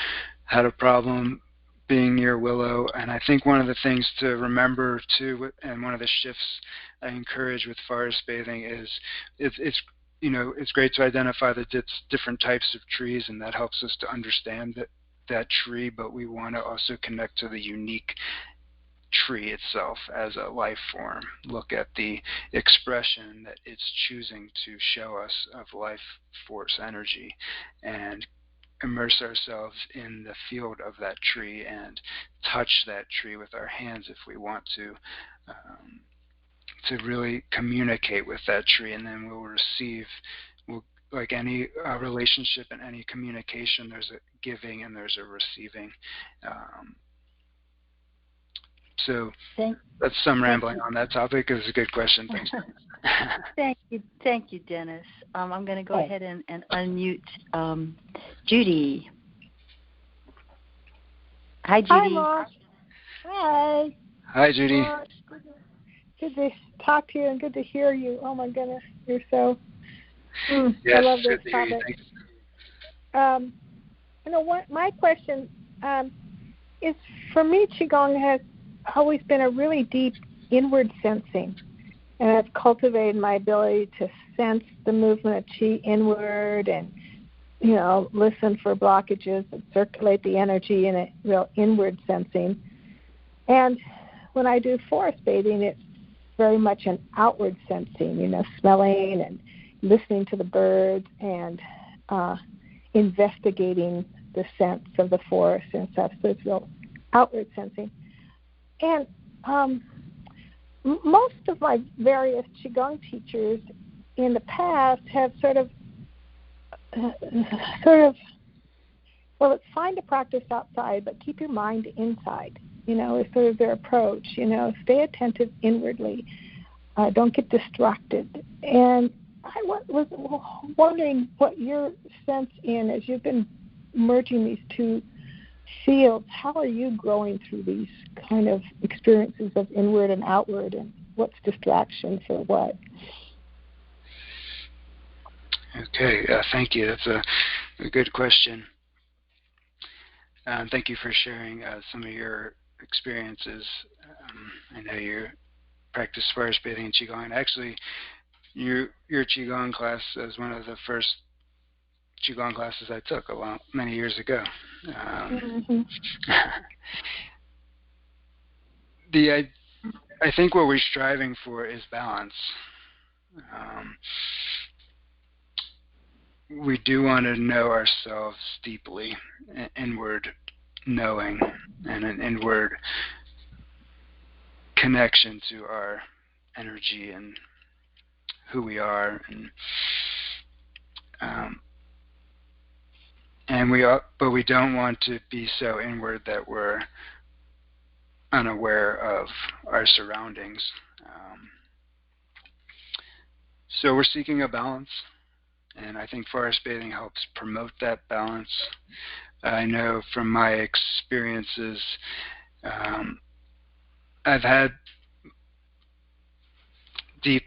had a problem being near willow, and I think one of the things to remember too, and one of the shifts I encourage with forest bathing is it's great to identify the different types of trees, and that helps us to understand that tree, but we want to also connect to the unique tree itself as a life form. Look at the expression that it's choosing to show us of life force energy, and immerse ourselves in the field of that tree and touch that tree with our hands if we want to really communicate with that tree. And then we'll receive, like any relationship and any communication, there's a giving and there's a receiving. So Thank that's some rambling you. on that topic. It was a good question. Thanks. Thank you, Dennis. I'm going to go ahead and unmute Judy. Hi, Judy. Hi, Mom. Hi. Hi, Judy. Good to talk to you and good to hear you. Oh my goodness, you're so. Yes, I love this good to hear you. topic. Thanks. What my question is, for me, QiGong has always been a really deep inward sensing, and I've cultivated my ability to sense the movement of Qi inward and, listen for blockages and circulate the energy in a real inward sensing. And when I do forest bathing, it's very much an outward sensing, smelling and listening to the birds and investigating the sense of the forest and stuff. So it's real outward sensing. And most of my various Qigong teachers in the past have sort of, well, it's fine to practice outside, but keep your mind inside, is sort of their approach. Stay attentive inwardly. Don't get distracted. And I was wondering what your sense in, as you've been merging these two fields, how are you growing through these kind of experiences of inward and outward, and what's distraction for what? Okay, thank you. That's a good question. Thank you for sharing some of your experiences. I know you practice forest bathing and Qigong. Actually, your Qigong class was one of the first Qigong classes I took many years ago. I think what we're striving for is balance. We do want to know ourselves deeply, an inward knowing and an inward connection to our energy and who we are, but we don't want to be so inward that we're unaware of our surroundings. So we're seeking a balance, and I think forest bathing helps promote that balance. I know from my experiences, I've had deep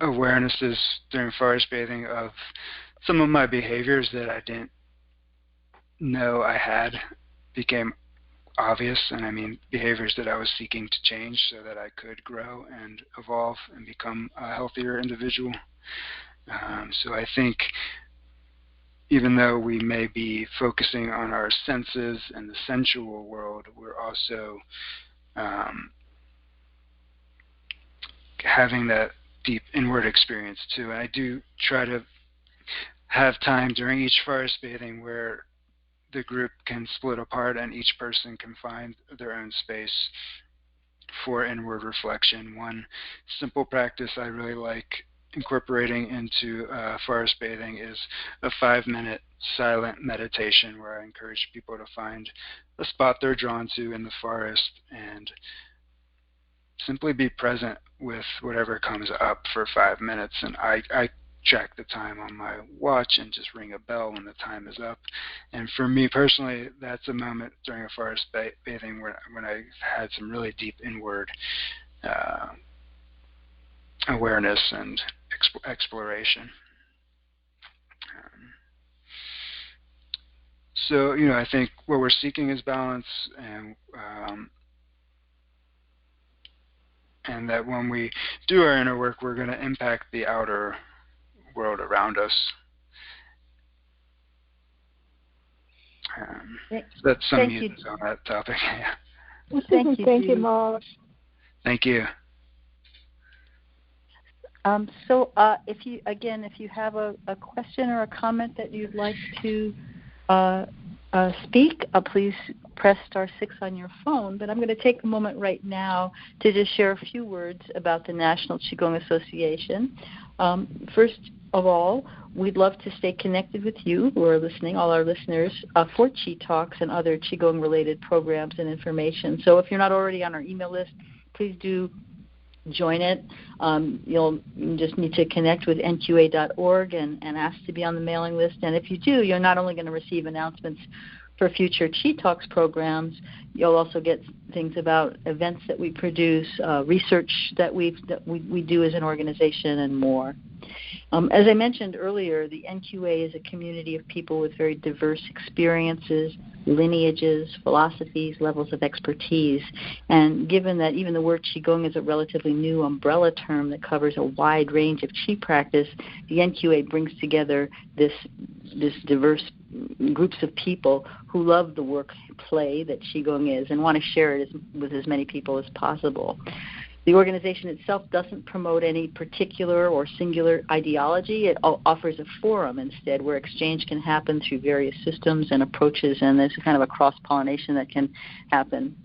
awarenesses during forest bathing of some of my behaviors that I didn't know I had became obvious, and I mean behaviors that I was seeking to change so that I could grow and evolve and become a healthier individual. So I think even though we may be focusing on our senses and the sensual world, we're also having that deep inward experience too. And I do try to have time during each forest bathing where the group can split apart and each person can find their own space for inward reflection. One simple practice I really like incorporating into forest bathing is a 5-minute silent meditation where I encourage people to find a spot they're drawn to in the forest and simply be present with whatever comes up for 5 minutes. And I track the time on my watch and just ring a bell when the time is up. And for me personally, that's a moment during a forest bathing when I had some really deep inward awareness and exploration. So, I think what we're seeking is balance, and that when we do our inner work, we're going to impact the outer world around us. That's some news on that topic. Yeah. Thank you, Moshe. Thank you. So if you have a question or a comment that you'd like to speak, please press *6 on your phone. But I'm going to take a moment right now to just share a few words about the National QiGong Association. First of all, we'd love to stay connected with you who are listening, all our listeners, for Qi Talks and other QiGong-related programs and information. So if you're not already on our email list, please do join it. You'll just need to connect with nqa.org and ask to be on the mailing list. And if you do, you're not only going to receive announcements for future Qi Talks programs, you'll also get things about events that we produce, research that we do as an organization, and more. As I mentioned earlier, the NQA is a community of people with very diverse experiences, lineages, philosophies, levels of expertise. And given that even the word Qigong is a relatively new umbrella term that covers a wide range of Qi practice, the NQA brings together this diverse groups of people who love the work play that Qigong is and want to share it with as many people as possible. The organization itself doesn't promote any particular or singular ideology. It offers a forum instead where exchange can happen through various systems and approaches, and there's kind of a cross-pollination that can happen.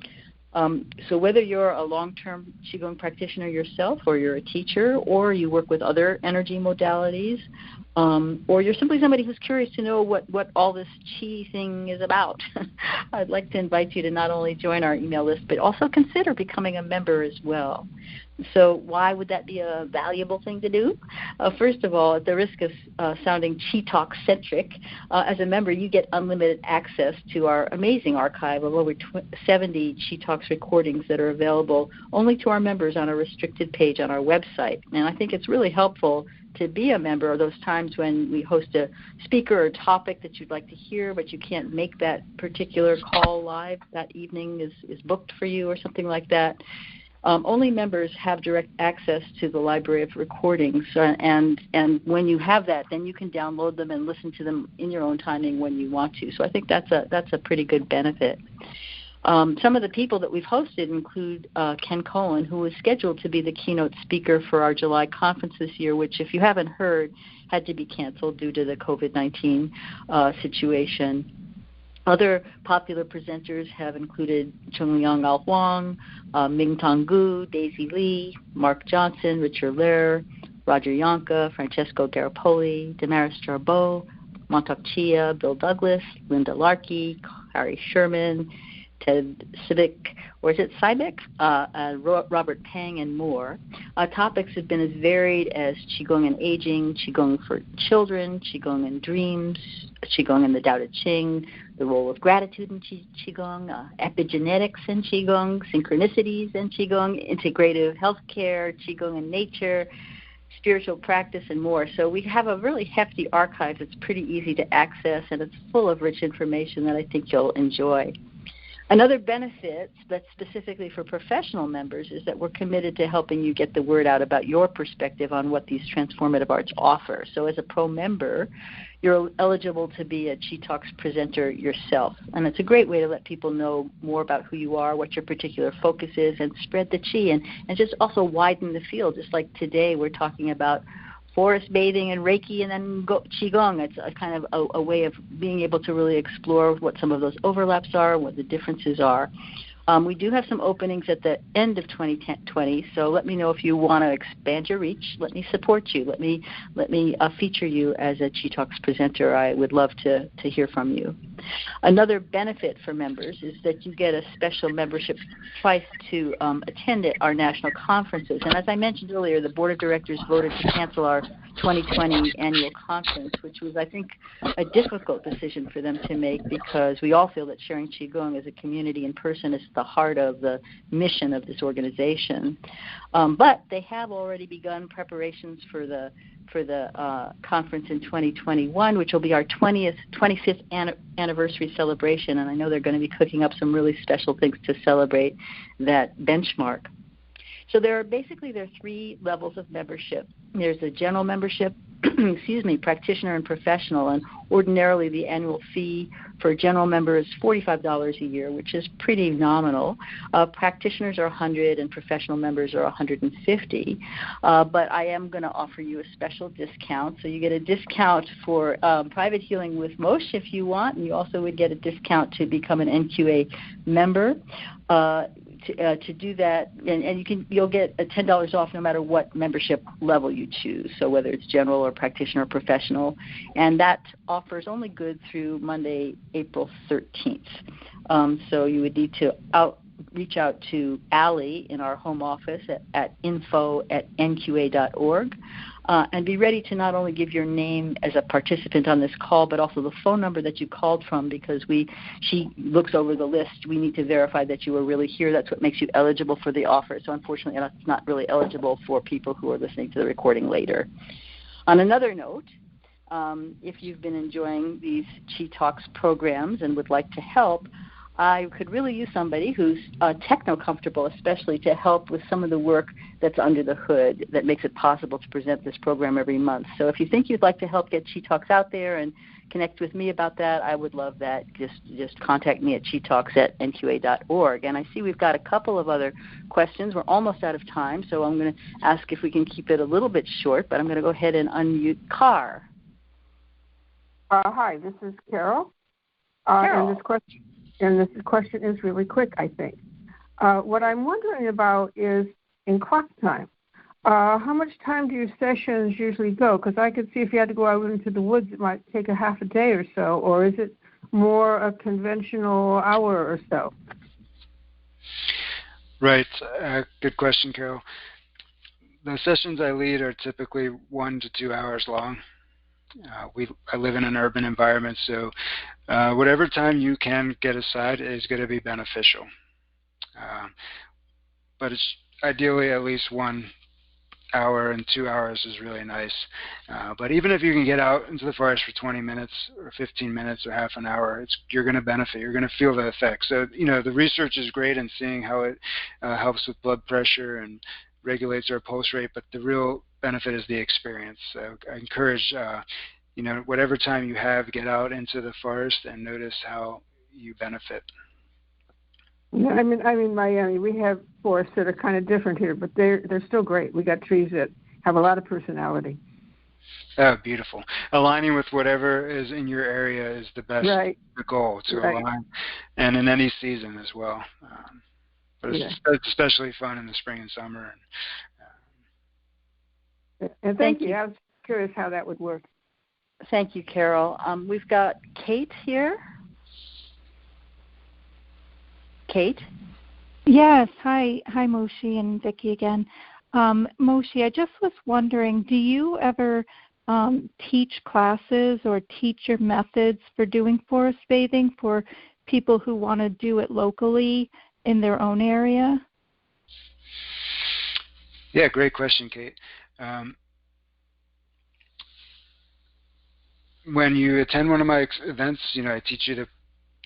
So whether you're a long-term Qigong practitioner yourself, or you're a teacher, or you work with other energy modalities, or you're simply somebody who's curious to know what all this Qi thing is about, I'd like to invite you to not only join our email list, but also consider becoming a member as well. So why would that be a valuable thing to do? First of all, at the risk of sounding Qi Talk-centric, as a member you get unlimited access to our amazing archive of over 70 Qi Talks recordings that are available only to our members on a restricted page on our website. And I think it's really helpful to be a member of those times when we host a speaker or topic that you'd like to hear, but you can't make that particular call live. That evening is booked for you or something like that. Only members have direct access to the library of recordings, and when you have that, then you can download them and listen to them in your own timing when you want to. So I think that's a pretty good benefit. Some of the people that we've hosted include Ken Cohen, who was scheduled to be the keynote speaker for our July conference this year, which, if you haven't heard, had to be canceled due to the COVID-19 situation. Other popular presenters have included Chung-Liang Al Huang, Ming-Tong Gu, Daisy Lee, Mark Johnson, Richard Lehrer, Roger Yonka, Francesco Garipoli, Damaris Jarboe, Montauk Chia, Bill Douglas, Linda Larkey, Harry Sherman, Ted Sibik, or is it Sibik? Robert Pang, and more. Topics have been as varied as Qigong and aging, Qigong for children, Qigong and dreams, Qigong and the Tao Te Ching, the role of gratitude in Qigong, epigenetics in Qigong, synchronicities in Qigong, integrative healthcare, Qigong and nature, spiritual practice, and more. So we have a really hefty archive that's pretty easy to access, and it's full of rich information that I think you'll enjoy. Another benefit that's specifically for professional members is that we're committed to helping you get the word out about your perspective on what these transformative arts offer. So as a pro member, you're eligible to be a Qi Talks presenter yourself. And it's a great way to let people know more about who you are, what your particular focus is, and spread the Qi, and just also widen the field. Just like today we're talking about forest bathing and Reiki and then Qigong. It's a kind of a way of being able to really explore what some of those overlaps are, what the differences are. We do have some openings at the end of 2020, so let me know if you want to expand your reach. Let me support you. Let me feature you as a Qi Talks presenter. I would love to hear from you. Another benefit for members is that you get a special membership price to attend at our national conferences. And as I mentioned earlier, the board of directors voted to cancel our 2020 annual conference, which was, I think, a difficult decision for them to make, because we all feel that sharing Qigong as a community in person is the heart of the mission of this organization. But they have already begun preparations for the conference in 2021, which will be our 25th anniversary celebration, and I know they're going to be cooking up some really special things to celebrate that benchmark. So there are three levels of membership. There's a general membership, excuse me, practitioner and professional. And ordinarily the annual fee for a general member is $45 a year, which is pretty nominal. Practitioners are $100 and professional members are $150. But I am going to offer you a special discount. So you get a discount for private healing with Moshe if you want, and you also would get a discount to become an NQA member. To do that, and you'll get $10 off no matter what membership level you choose, so whether it's general or practitioner or professional, and that offer is only good through Monday, April 13th. So you would need to reach out to Allie in our home office at info@nqa.org. And be ready to not only give your name as a participant on this call, but also the phone number that you called from, because she looks over the list. We need to verify that you were really here. That's what makes you eligible for the offer. So unfortunately, it's not really eligible for people who are listening to the recording later. On another note, if you've been enjoying these Chi Talks programs and would like to help, I could really use somebody who's techno-comfortable, especially to help with some of the work that's under the hood that makes it possible to present this program every month. So if you think you'd like to help get Chi Talks out there and connect with me about that, I would love that. Just contact me at QiTalks@nqa.org. And I see we've got a couple of other questions. We're almost out of time, so I'm going to ask if we can keep it a little bit short, but I'm going to go ahead and unmute Carr. Hi, this is Carol. Carol. And this question is really quick, I think. What I'm wondering about is in clock time. How much time do your sessions usually go? Because I could see if you had to go out into the woods, it might take a half a day or so. Or is it more a conventional hour or so? Right. Good question, Carol. The sessions I lead are typically 1 to 2 hours long. I live in an urban environment, so whatever time you can get aside is going to be beneficial. But it's ideally at least 1 hour, and 2 hours is really nice. But even if you can get out into the forest for 20 minutes or 15 minutes or half an hour, you're going to benefit. You're going to feel the effects. So, the research is great in seeing how it helps with blood pressure and regulates our pulse rate, but the real benefit is the experience. So I encourage, whatever time you have, get out into the forest and notice how you benefit. Yeah, I'm in Miami. We have forests that are kind of different here, but they're still great. We got trees that have a lot of personality. Oh, beautiful. Aligning with whatever is in your area is the best the goal to align, and in any season as well. But it's especially fun in the spring and summer. And thank you. I was curious how that would work. Thank you, Carol. We've got Kate here. Kate? Yes. Hi, Moshe and Vicki again. Moshe, I just was wondering, do you ever teach classes or teach your methods for doing forest bathing for people who want to do it locally in their own area? Yeah, great question, Kate. When you attend one of my events, I teach you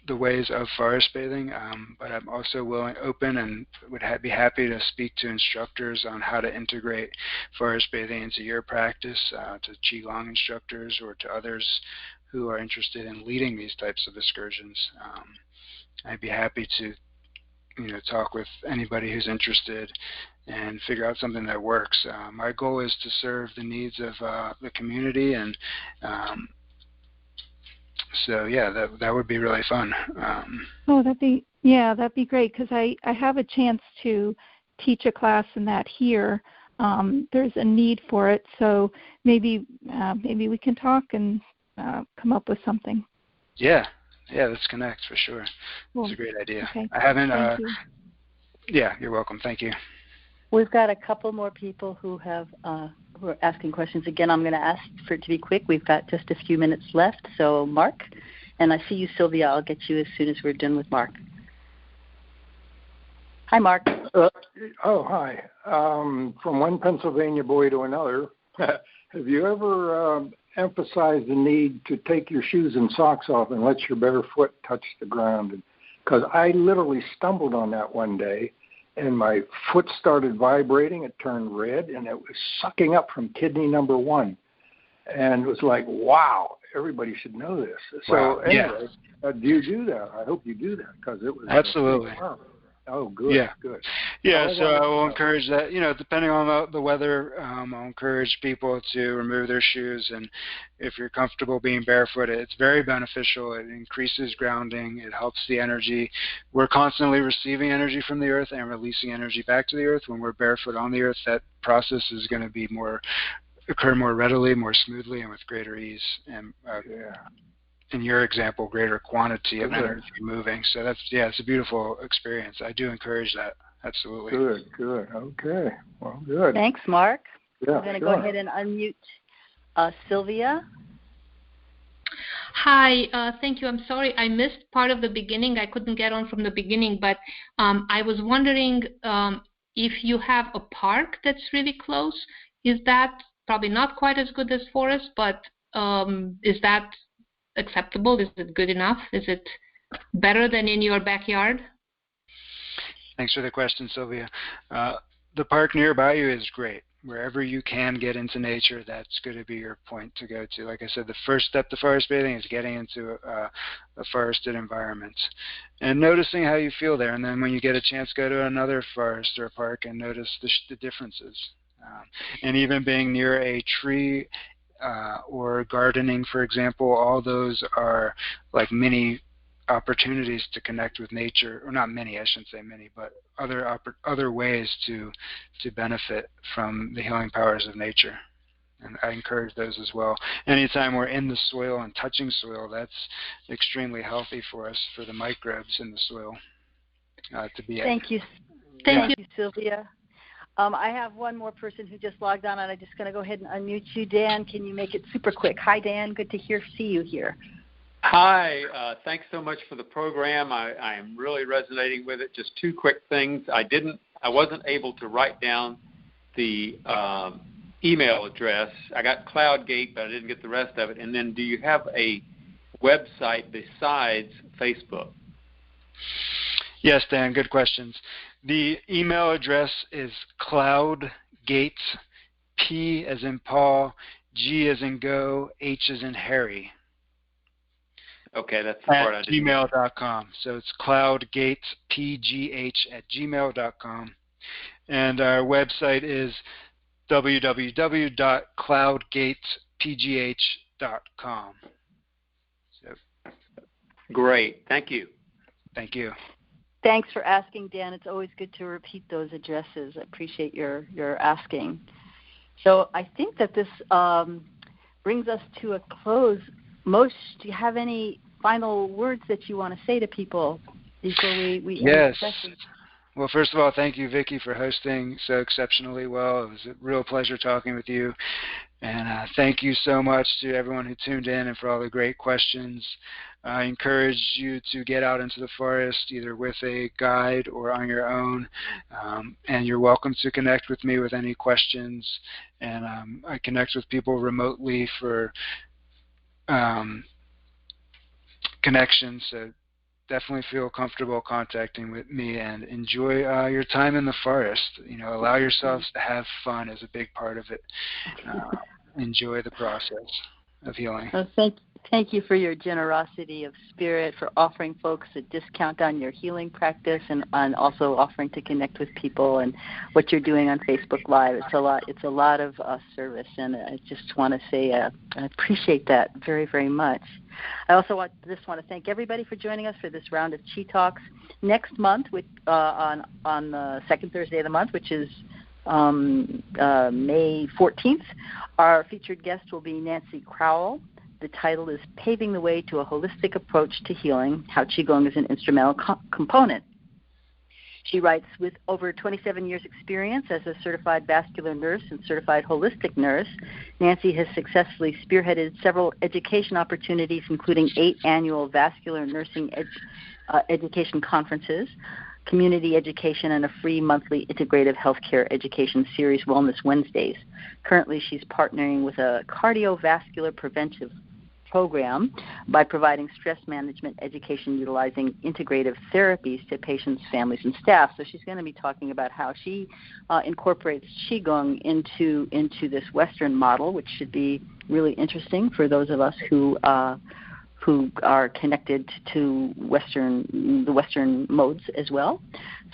the ways of forest bathing, but I'm also open and would be happy to speak to instructors on how to integrate forest bathing into your practice, to QiGong instructors or to others who are interested in leading these types of excursions. I'd be happy to talk with anybody who's interested and figure out something that works. My goal is to serve the needs of the community, and so yeah, that would be really fun. That'd be great, because I have a chance to teach a class in that here. There's a need for it, so maybe we can talk and come up with something. Yeah, let's connect for sure. Cool. It's a great idea. Okay. I haven't. Thank you. Yeah, you're welcome. Thank you. We've got a couple more people who are asking questions. Again, I'm going to ask for it to be quick. We've got just a few minutes left. So, Mark, and I see you, Sylvia. I'll get you as soon as we're done with Mark. Hi, Mark. Hi. From one Pennsylvania boy to another, have you ever emphasized the need to take your shoes and socks off and let your bare foot touch the ground? Because I literally stumbled on that one day, and my foot started vibrating. It turned red, and it was sucking up from kidney number 1. and it was like, wow, everybody should know this. So anyway, do you do that? I hope you do that, because it was absolutely. Oh, good, yeah. good. Yeah, so I will encourage that, depending on the weather, I'll encourage people to remove their shoes, and if you're comfortable being barefoot, it's very beneficial. It increases grounding. It helps the energy. We're constantly receiving energy from the earth and releasing energy back to the earth. When we're barefoot on the earth, that process is going to be occur more readily, more smoothly, and with greater ease. And in your example, greater quantity of energy moving. So it's a beautiful experience. I do encourage that. Absolutely. Good. Okay. Well, good. Thanks, Mark. Yeah, I'm going to go ahead and unmute Sylvia. Hi, thank you. I'm sorry I missed part of the beginning. I couldn't get on from the beginning, but I was wondering if you have a park that's really close. Is that probably not quite as good as forest, but is that acceptable? Is it good enough? Is it better than in your backyard? Thanks for the question, Sylvia. The park nearby you is great. Wherever you can get into nature, that's going to be your point to go to. Like I said, the first step to forest bathing is getting into a forested environment and noticing how you feel there. And then when you get a chance, go to another forest or a park and notice the differences. And even being near a tree or gardening, for example, all those are like mini opportunities to connect with nature, or not many, I shouldn't say many, but other ways to benefit from the healing powers of nature. And I encourage those as well. Anytime we're in the soil and touching soil, that's extremely healthy for us, for the microbes in the soil to be. Thank you. Thank you, Sylvia. I have one more person who just logged on, and I'm just going to go ahead and unmute you. Dan, can you make it super quick? Hi, Dan. Good to see you here. Hi. Thanks so much for the program. I am really resonating with it. Just two quick things. I wasn't able to write down the email address. I got CloudGate, but I didn't get the rest of it. And then, do you have a website besides Facebook? Yes, Dan. Good questions. The email address is CloudGate, P as in Paul, G as in go, H as in Harry. Okay, that's the part I didn't know. gmail.com. So it's cloudgatepgh@gmail.com. And our website is www.cloudgatepgh.com. So. Great. Thank you. Thank you. Thanks for asking, Dan. It's always good to repeat those addresses. I appreciate your asking. So I think that this brings us to a close. Moshe, do you have any final words that you want to say to people before we end the session? Well, first of all, thank you, Vicki, for hosting so exceptionally well. It was a real pleasure talking with you. And thank you so much to everyone who tuned in and for all the great questions. I encourage you to get out into the forest either with a guide or on your own. And you're welcome to connect with me with any questions. And I connect with people remotely for connections. So definitely feel comfortable contacting with me and enjoy your time in the forest. Allow yourselves to have fun is a big part of it. Enjoy the process of healing. Well, thank you for your generosity of spirit, for offering folks a discount on your healing practice, and also offering to connect with people and what you're doing on Facebook Live. It's a lot of service, and I just want to say I appreciate that very, very much. I also want to thank everybody for joining us for this round of Chi Talks. Next month, on the second Thursday of the month, which is May 14th, our featured guest will be Nancy Crowell. The title is Paving the Way to a Holistic Approach to Healing, How QiGong is an Instrumental Component. She writes, with over 27 years' experience as a certified vascular nurse and certified holistic nurse, Nancy has successfully spearheaded several education opportunities, including 8 annual vascular nursing education conferences, community education, and a free monthly integrative healthcare education series, Wellness Wednesdays. Currently, she's partnering with a cardiovascular preventive program by providing stress management education utilizing integrative therapies to patients, families, and staff. So she's going to be talking about how she incorporates QiGong into this Western model, which should be really interesting for those of us who are connected to the Western modes as well.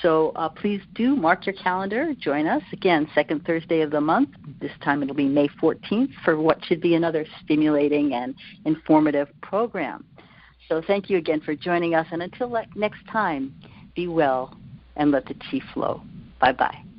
So please do mark your calendar. Join us again, second Thursday of the month. This time it'll be May 14th for what should be another stimulating and informative program. So thank you again for joining us. And until next time, be well and let the Qi flow. Bye-bye.